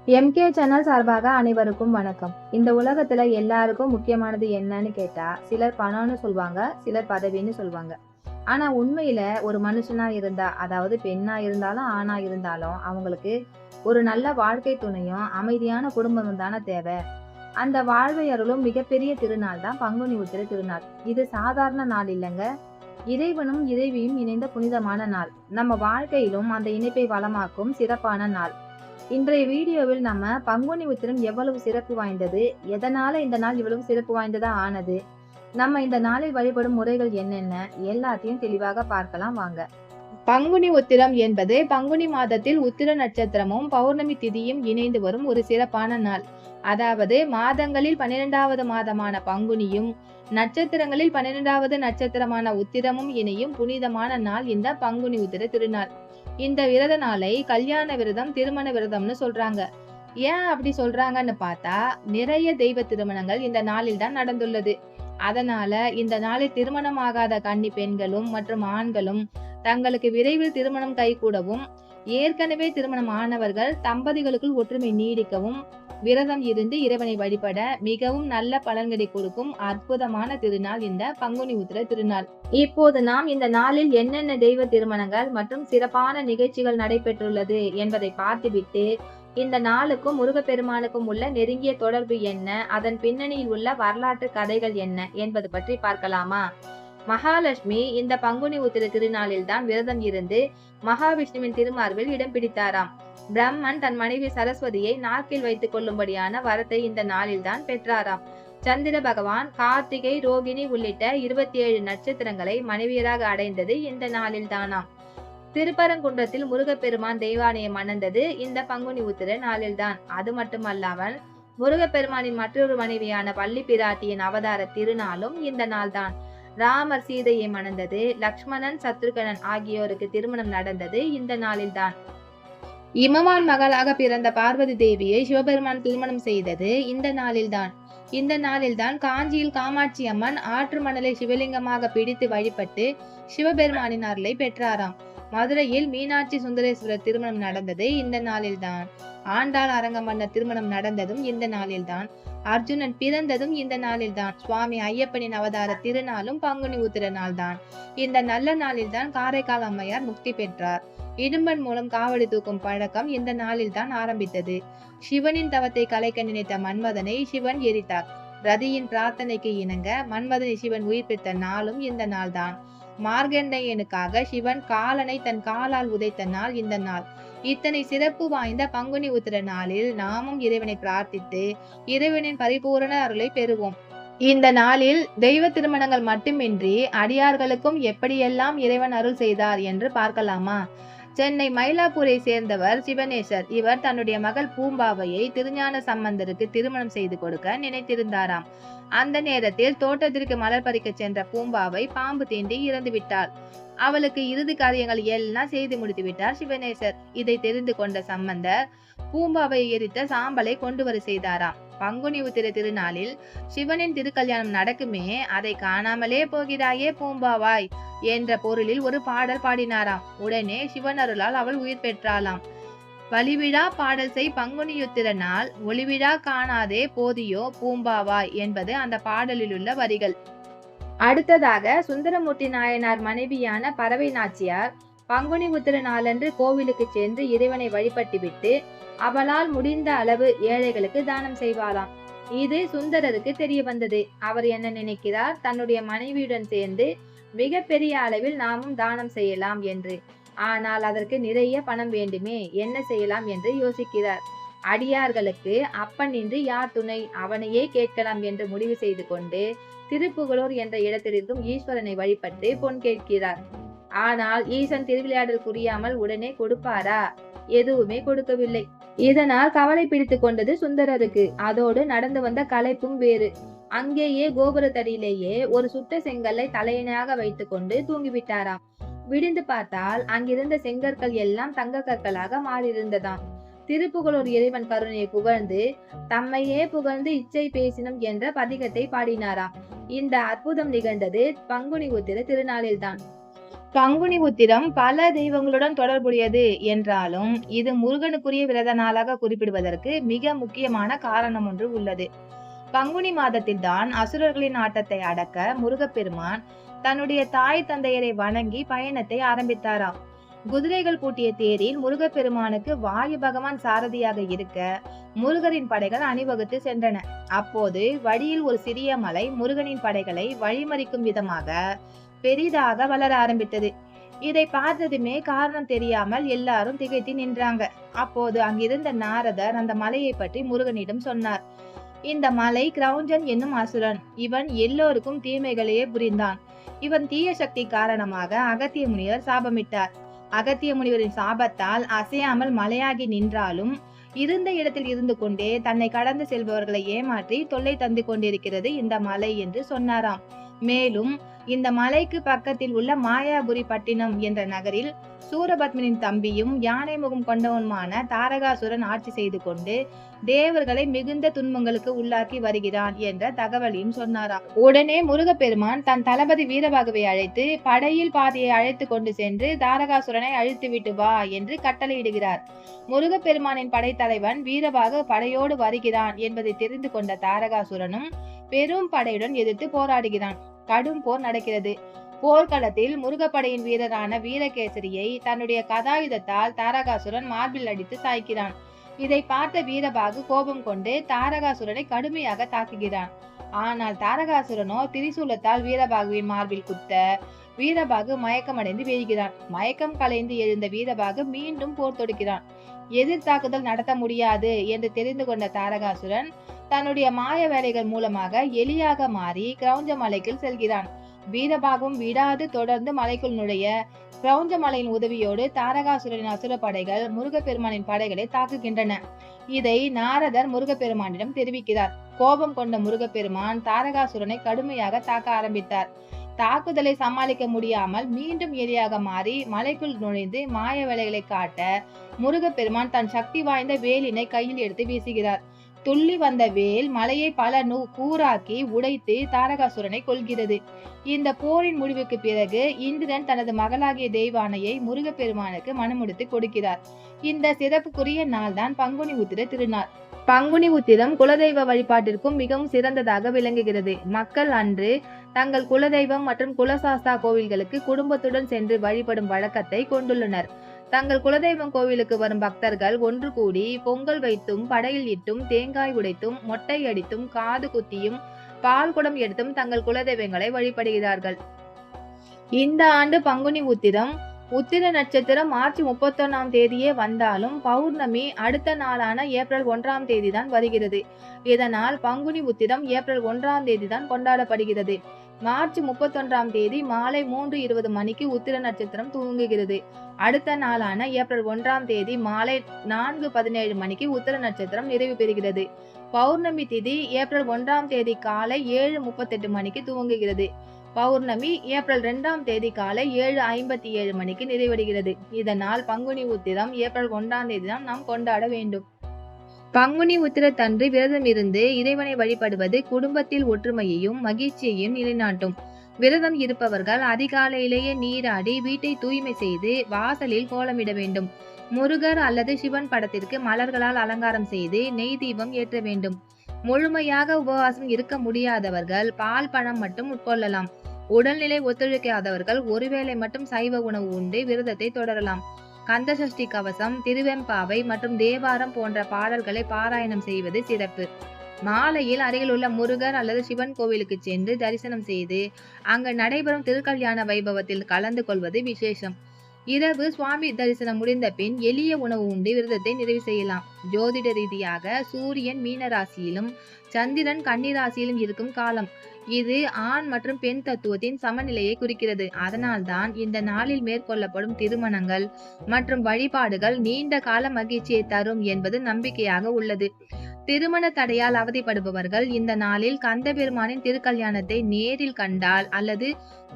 MK channel சார்பாக அனைவருக்கும் வணக்கம். இந்த உலகத்துல எல்லாருக்கும் முக்கியமானது என்னன்னு கேட்டா, சிலர் பணம்னு சொல்வாங்க, சிலர் பதவின்னு சொல்வாங்க. ஆனா உண்மையில ஒரு மனுஷனா இருந்தா, அதாவது பெண்ணா இருந்தாலும், ஆணா இருந்தாலும் அவங்களுக்கு ஒரு நல்ல வாழ்க்கை துணையும், அமைதியான குடும்பமும் தானே தேவை. அந்த வாழ்வை அருளும் மிகப்பெரிய திருநாள் தான் பங்குனி உத்திர திருநாள். இது சாதாரண நாள் இல்லைங்க. இறைவனும் இறைவியும் இணைந்த புனிதமான நாள். நம்ம வாழ்க்கையிலும் அந்த இணைப்பை வளமாக்கும் சிறப்பான நாள். இன்றைய வீடியோவில் நம்ம பங்குனி உத்திரம் எவ்வளவு சிறப்பு வாய்ந்தது, எதனால இந்த நாள் இவ்வளவு சிறப்பு வாய்ந்ததா ஆனது, நம்ம இந்த நாளில் வழிபடும் முறைகள் என்னென்ன, எல்லாத்தையும் தெளிவாக பார்க்கலாம் வாங்க. பங்குனி உத்திரம் என்பது பங்குனி மாதத்தில் உத்திர நட்சத்திரமும் பௌர்ணமி திதியும் இணைந்து வரும் ஒரு சிறப்பான நாள். அதாவது மாதங்களில் 12வது மாதமான பங்குனியும் நட்சத்திரங்களில் 12வது நட்சத்திரமான உத்திரமும் இணையும் புனிதமான நாள் இந்த பங்குனி உத்திர திருநாள். இந்த விரத நாளை கல்யாண விரதம், திருமண விரதம்னு சொல்றாங்க. ஏன் அப்படி சொல்றாங்கன்னு பார்த்தா, நிறைய தெய்வ திருமணங்கள் இந்த நாளில் தான் நடந்துள்ளது. அதனால இந்த நாளில் திருமணம் ஆகாத கன்னி பெண்களும் மற்றும் ஆண்களும் தங்களுக்கு விரைவில் திருமணம் கைகூடவும், ஏற்கனவே திருமணம் ஆனவர்கள் தம்பதிகளுக்குள் ஒற்றுமை நீடிக்கவும் விரதம் இருந்து இறைவனை வழிபட மிகவும் நல்ல பலன்களை கொடுக்கும் அற்புதமான திருநாள் இந்த பங்குனி உத்திர திருநாள். இப்போது நாம் இந்த நாளில் என்னென்ன தெய்வ திருமணங்கள் மற்றும் சிறப்பான நிகழ்ச்சிகள் நடைபெற்றுள்ளது என்பதை பார்த்துவிட்டு, இந்த நாளுக்கும் முருகப்பெருமானுக்கும் உள்ள நெருங்கிய தொடர்பு என்ன, அதன் பின்னணியில் உள்ள வரலாற்று கதைகள் என்ன என்பது பற்றி பார்க்கலாமா? மகாலட்சுமி இந்த பங்குனி உத்திர திருநாளில் தான் விரதம் இருந்து மகாவிஷ்ணுவின் திருமார்பில் இடம் பிடித்தாராம். பிரம்மன் தன் மனைவி சரஸ்வதியை நாக்கில் வைத்துக் கொள்ளும்படியான வரத்தை இந்த நாளில் தான் பெற்றாராம். சந்திர பகவான் கார்த்திகை, ரோகிணி உள்ளிட்ட 27 நட்சத்திரங்களை மனைவியராக அடைந்தது இந்த நாளில் தானாம். திருப்பரங்குன்றத்தில் முருகப்பெருமான் தெய்வானையை மணந்தது இந்த பங்குனி உத்திர நாளில்தான். அது மட்டுமல்லாமல் முருகப்பெருமானின் மற்றொரு மனைவியான வள்ளி பிராட்டியின் அவதார திருநாளும் இந்த நாள்தான். ராமர் சீதையை மணந்தது, லக்ஷ்மணன் சத்ருகனன் ஆகியோருக்கு திருமணம் நடந்தது இந்த நாளில்தான். இமவான் மகளாக பிறந்த பார்வதி தேவியை சிவபெருமான் திருமணம் செய்தது இந்த நாளில்தான். இந்த நாளில்தான் காஞ்சியில் காமாட்சி அம்மன் ஆற்று மணலை சிவலிங்கமாக பிடித்து வழிபட்டு சிவபெருமானின் அருளை பெற்றாராம். மதுரையில் மீனாட்சி சுந்தரேஸ்வரர் திருமணம் நடந்தது இந்த நாளில்தான். ஆண்டாள் அரங்கமன்னர் திருமணம் நடந்ததும் இந்த நாளில்தான். அர்ஜுனன் பிறந்ததும் இந்த நாளில்தான். சுவாமி ஐயப்பனின் அவதார திருநாளும் பங்குனி உத்திர நாள் தான். இந்த நல்ல நாளில்தான் காரைக்கால் அம்மையார் முக்தி பெற்றார். இடும்பன் மூலம் காவடி தூக்கும் பழக்கம் இந்த நாளில் தான் ஆரம்பித்தது. சிவனின் தவத்தை கலைக்க நினைத்த மன்மதனை சிவன் எரித்தார். ரதியின் பிரார்த்தனைக்கு இணங்க மன்மதனை சிவன் உயிர்ப்பித்த நாளும் இந்த நாள்தான். மார்கண்டேயனுக்காக சிவன் காலனை தன் காலால் உதைத்த நாள் இந்த நாள். இத்தனை சிறப்பு வாய்ந்த பங்குனி உத்திர நாளில் நாமும் இறைவனை பிரார்த்தித்து இறைவனின் பரிபூரண அருளை பெறுவோம். இந்த நாளில் தெய்வ திருமணங்கள் மட்டுமின்றி அடியார்களுக்கும் எப்படியெல்லாம் இறைவன் அருள் செய்தார் என்று பார்க்கலாமா? சென்னை மயிலாப்பூரை சேர்ந்தவர் சிவனேசர். இவர் தன்னுடைய மகள் பூம்பாவையை திருஞான சம்பந்தருக்கு திருமணம் செய்து கொடுக்க நினைத்திருந்தாராம். அந்த நேரத்தில் தோட்டத்திற்கு மலர் பறிக்க சென்ற பூம்பாவை பாம்பு தீண்டி இறந்து விட்டாள். அவளுக்கு இறுதி காரியங்கள் எல்லாம் செய்து முடித்து விட்டார் சிவனேசர். இதை தெரிந்து கொண்ட சம்பந்தர் பூம்பாவை எரித்த சாம்பலை கொண்டு வர செய்தாராம். பங்குனி உத்திர திருநாளில் சிவனின் திருக்கல்யாணம் நடக்குமே, அதை காணாமலே போகிறாயே பூம்பாவாய் என்ற பொருளில் ஒரு பாடல் பாடினாராம். உடனே சிவன் அருளால் அவள் உயிர் பெற்றாளாம். வழிவிழா பாடல் செய் பங்குனியுத்திர நாள், ஒளிவிழா காணாதே போதியோ பூம்பாவாய் என்பது அந்த பாடலில் உள்ள வரிகள். அடுத்ததாக சுந்தரமூர்த்தி நாயனார் மனைவியான பறவை நாச்சியார் பங்குனி உத்திர நாளன்று கோவிலுக்கு சென்று இறைவனை வழிபட்டுவிட்டு அவளால் முடிந்த அளவு ஏழைகளுக்கு தானம் செய்வாளாம். இது சுந்தரருக்கு தெரிய வந்தது. அவர் என்ன நினைக்கிறார், தன்னுடைய மனைவியுடன் சேர்ந்து மிக பெரிய அளவில் நாமும் தானம் செய்யலாம் என்று. ஆனால் அதற்கு நிறைய பணம் வேண்டுமே, என்ன செய்யலாம் என்று யோசிக்கிறார். அடியார்களுக்கு அப்பன் இன்றி யார் துணை, அவனையே கேட்கலாம் என்று முடிவு செய்து கொண்டு திருப்புகலூர் என்ற இடத்தில் இருக்கும் ஈஸ்வரனை வழிபட்டு பொன் கேட்கிறார். ஆனால் ஈசன் திருவிளையாடல் புரியாமல் உடனே கொடுப்பாரா? எதுவுமே கொடுக்கவில்லை. இதனால் கவலை பிடித்து கொண்டது சுந்தரருக்கு. அதோடு நடந்து வந்த களைப்பும் வேறு. அங்கேயே கோபுரத்தடியிலேயே ஒரு சுட்ட செங்கல்லை தலையணையாக வைத்துக் கொண்டு தூங்கிவிட்டாராம். விடிந்து பார்த்தால் அங்கிருந்த செங்கற்கள் எல்லாம் தங்க கற்களாக மாறியிருந்ததாம். திருப்புகலூர் இறைவன் கருணையை புகழ்ந்து தம்மையே புகழ்ந்து இச்சை பேசினும் என்ற பதிகத்தை பாடினாராம். இந்த அற்புதம் நிகழ்ந்தது பங்குனி உத்திர திருநாளில்தான். பங்குனி உத்திரம் பல தெய்வங்களுடன் தொடர்புடையது என்றாலும் இது முருகனுக்குரிய விரத நாளாக குறிப்பிடுவதற்கு மிக முக்கியமான காரணம் ஒன்று உள்ளது. பங்குனி மாதத்தில் தான் அசுரர்களின் ஆட்டத்தை அடக்க முருகப்பெருமான் தன்னுடைய தாய் தந்தையரை வணங்கி பயணத்தை ஆரம்பித்தாராம். குதிரைகள் பூட்டிய தேரில் முருகப்பெருமானுக்கு வாயு பகவான் சாரதியாக இருக்க முருகரின் படைகள் அணிவகுத்து சென்றன. அப்போது வழியில் ஒரு சிறிய மலை முருகனின் படைகளை வழிமறிக்கும் விதமாக பெரிதாக வளர ஆரம்பித்தது. இதை பார்த்ததுமே காரணம் தெரியாமல் எல்லாரும் திகைத்து நின்றாங்க. அப்போது அங்கிருந்த நாரதர் அந்த மலையை பற்றி முருகனிடம் சொன்னார். இந்த மலை கிரௌஞ்சன் என்னும் அசுரன். இவன் எல்லோருக்கும் தீமைகளையே புரிந்தான். இவன் தீய சக்தி காரணமாக அகத்திய முனிவர் சாபமிட்டார். அகத்திய முனிவரின் சாபத்தால் அசையாமல் மலையாகி நின்றாலும் இருந்த இடத்தில் இருந்து கொண்டே தன்னை கடந்து செல்பவர்களை ஏமாற்றி தொல்லை தந்து கொண்டிருக்கிறது இந்த மலை என்று சொன்னாராம். மேலும் இந்த மலைக்கு பக்கத்தில் உள்ள மாயாபுரி பட்டினம் என்ற நகரில் சூரபத்மனின் தம்பியும் யானை முகம் கொண்டவனுமான தாரகாசுரன் ஆட்சி செய்து கொண்டு தேவர்களை மிகுந்த துன்பங்களுக்கு உள்ளாக்கி வருகிறான் என்ற தகவலையும் சொன்னாராம். உடனே முருகப்பெருமான் தன் தளபதி வீரபாகுவை அழைத்து படையில் பாதியை அழைத்து கொண்டு சென்று தாரகாசுரனை அழித்து விட்டு வா என்று கட்டளையிடுகிறார். முருகப்பெருமானின் படைத்தலைவன் வீரபாகு படையோடு வருகிறான் என்பதை தெரிந்து கொண்ட தாரகாசுரனும் பெரும் படையுடன் எதிர்த்து போராடுகிறான். கடும் போர் நடக்கிறது. போர்க்களத்தில் முருகப்படையின் வீரரான வீரகேசரியை தன்னுடைய கதாயுதத்தால் தாரகாசுரன் மார்பில் அடித்து சாய்க்கிறான். இதை பார்த்த வீரபாகு கோபம் கொண்டு தாரகாசுரனை கடுமையாக தாக்குகிறான். ஆனால் தாரகாசுரனோ திரிசூலத்தால் வீரபாகுவின் மார்பில் குத்த வீரபாகு மயக்கமடைந்து வீழ்கிறான். மயக்கம் கலைந்து எழுந்த வீரபாகு மீண்டும் போர் தொடுக்கிறான். எதிர் தாக்குதல் நடத்த முடியாது என்று தெரிந்து கொண்ட தாரகாசுரன் தன்னுடைய மாய வேலைகள் மூலமாக எலியாக மாறி கிரௌஞ்ச மலைக்குள் செல்கிறான். வீரபாகும் விடாது தொடர்ந்து மலைக்குள் நுழைய கிரௌஞ்ச மலையின் உதவியோடு தாரகாசுரனின் அசுர படைகள் முருகப்பெருமானின் படைகளை தாக்குகின்றன. இதை நாரதர் முருகப்பெருமானிடம் தெரிவிக்கிறார். கோபம் கொண்ட முருகப்பெருமான் தாரகாசுரனை கடுமையாக தாக்க ஆரம்பித்தார். தாக்குதலை சமாளிக்க முடியாமல் மீண்டும் எலியாக மாறி மலைக்குள் நுழைந்து மாய வேலைகளை காட்ட முருகப்பெருமான் தன் சக்தி வாய்ந்த வேலினை கையில் எடுத்து வீசுகிறார். துள்ளி வந்த வேல் மலையை பல கூறாக்கி உடைத்து தாரகாசுரனை கொல்கிறது. இந்த போரின் முடிவுக்கு பிறகு இந்திரன் தனது மகளாகிய தெய்வானையை முருகப்பெருமானுக்கு மனமுடித்து கொடுக்கிறார். இந்த சிறப்புக்குரிய நாள் தான் பங்குனி உத்திர திருநாள். பங்குனி உத்திரம் குலதெய்வ வழிபாட்டிற்கும் மிகவும் சிறந்ததாக விளங்குகிறது. மக்கள் அன்று தங்கள் குலதெய்வம் மற்றும் குலசாஸ்தா கோவில்களுக்கு குடும்பத்துடன் சென்று வழிபடும் வழக்கத்தை கொண்டுள்ளனர். தங்கள் குலதெய்வம் கோவிலுக்கு வரும் பக்தர்கள் ஒன்று கூடி பொங்கல் வைத்தும் படையில் இட்டும் தேங்காய் உடைத்தும் மொட்டை அடித்தும் காது குத்தியும் பால் குடம் எடுத்தும் தங்கள் குலதெய்வங்களை வழிபடுகிறார்கள். இந்த ஆண்டு பங்குனி உத்திரம் உத்திர நட்சத்திரம் மார்ச் 31ஆம் தேதியே வந்தாலும் பௌர்ணமி அடுத்த நாளான ஏப்ரல் 1ஆம் தேதி தான் வருகிறது. இதனால் பங்குனி உத்திரம் ஏப்ரல் 1ஆம் தேதி தான் கொண்டாடப்படுகிறது. மார்ச் 31ஆம் தேதி மாலை 3:20 மணிக்கு உத்திர நட்சத்திரம் துவங்குகிறது. அடுத்த நாளான ஏப்ரல் 1ஆம் தேதி மாலை 4:17 மணிக்கு உத்திர நட்சத்திரம் நிறைவு பெறுகிறது. பௌர்ணமி திதி ஏப்ரல் 1ஆம் தேதி காலை 7:38 மணிக்கு துவங்குகிறது. பௌர்ணமி ஏப்ரல் 2ஆம் தேதி காலை 7:57 மணிக்கு நிறைவடைகிறது. இதனால் பங்குனி உத்திரம் ஏப்ரல் 1ஆம் தேதி தான் நாம் கொண்டாட வேண்டும். பங்குனி உத்திரத்தன்று விரதம் இருந்து இறைவனை வழிபடுவது குடும்பத்தில் ஒற்றுமையையும் மகிழ்ச்சியையும் நிலைநாட்டும். விரதம் இருப்பவர்கள் அதிகாலையிலேயே நீராடி வீட்டை தூய்மை செய்து வாசலில் கோலமிட வேண்டும். முருகர் அல்லது சிவன் படத்திற்கு மலர்களால் அலங்காரம் செய்து நெய் தீபம் ஏற்ற வேண்டும். முழுமையாக உபவாசம் இருக்க முடியாதவர்கள் பால் பழம் மட்டும் உட்கொள்ளலாம். உடல்நிலை ஒத்துழைக்காதவர்கள் ஒருவேளை மட்டும் சைவ உணவு உண்டு விரதத்தை தொடரலாம். கந்தசஷ்டி கவசம், திருவெம்பாவை மற்றும் தேவாரம் போன்ற பாடல்களை பாராயணம் செய்வது சிறப்பு. மாலையில் அருகில் உள்ள முருகர் அல்லது சிவன் கோவிலுக்கு சென்று தரிசனம் செய்து அங்கு நடைபெறும் திருக்கல்யாண வைபவத்தில் கலந்து கொள்வது விசேஷம். இரவு சுவாமி தரிசனம் முடிந்த பின் எளிய உணவு உண்டு விரதத்தை நிறைவு செய்யலாம். ஜோதிட ரீதியாக சூரியன் மீன ராசியிலும் சந்திரன் கன்னி ராசியிலும் இருக்கும் காலம். இது ஆண் மற்றும் பெண் தத்துவத்தின் சமநிலையை குறிக்கிறது. அதனால்தான் இந்த நாளில் மேற்கொள்ளப்படும் திருமணங்கள் மற்றும் வழிபாடுகள் நீண்ட கால மகிழ்ச்சியை தரும் என்பது நம்பிக்கையாக உள்ளது. திருமண தடையால் அவதிப்படுபவர்கள் இந்த நாளில் கந்த பெருமானின் திருக்கல்யாணத்தை நேரில் கண்டால் அல்லது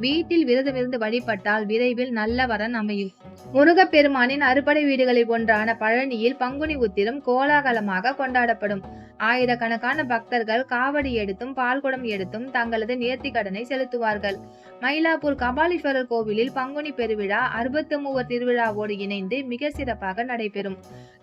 வீட்டில் விரதமிருந்து வழிபட்டால் விரைவில் நல்ல வரன் அமையும். முருகப்பெருமானின் அறுபடை வீடுகளில் ஒன்றான பழனியில் பங்குனி உத்திரம் கோலாகலமாக கொண்டாடப்படும். ஆயிரக்கணக்கான பக்தர்கள் காவடி எடுத்தும் பால்குடம் எடுத்தும் தங்களது நேர்த்தி கடனை செலுத்துவார்கள். மயிலாப்பூர் கபாலீஸ்வரர் கோவிலில் பங்குனி பெருவிழா 63 திருவிழாவோடு இணைந்து மிக சிறப்பாக நடைபெறும்.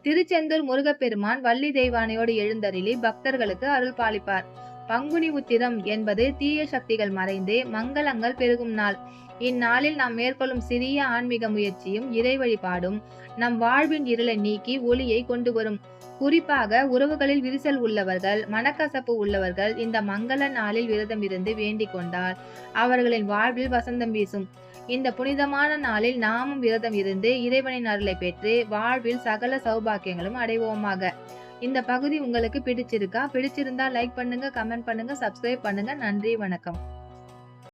திருச்செந்தூர் முருகப்பெருமான் வள்ளி தெய்வானையோடு எழுந்தருளி பக்தர்களுக்கு அருள் பாலிப்பார். பங்குனி உத்திரம் என்பது தீய சக்திகள் மறைந்து மங்களங்கள் பெருகும் நாள். இந்நாளில் நாம் மேற்கொள்ளும் சிறிய ஆன்மீக முயற்சியும் இறை வழிபாடும் நம் வாழ்வின் இருளை நீக்கி ஒளியை கொண்டு வரும். குறிப்பாக உறவுகளில் விரிசல் உள்ளவர்கள், மனக்கசப்பு உள்ளவர்கள் இந்த மங்கள நாளில் விரதம் இருந்து வேண்டிக் கொண்டால் அவர்களின் வாழ்வில் வசந்தம் வீசும். இந்த புனிதமான நாளில் நாமும் விரதம் இருந்து இறைவனின் அருளை பெற்று வாழ்வில் சகல சௌபாக்கியங்களும் அடைவோமாக. இந்த பகுதி உங்களுக்கு பிடிச்சிருந்தா லைக் பண்ணுங்க, கமெண்ட் பண்ணுங்க, சப்ஸ்கிரைப் பண்ணுங்க. நன்றி, வணக்கம்.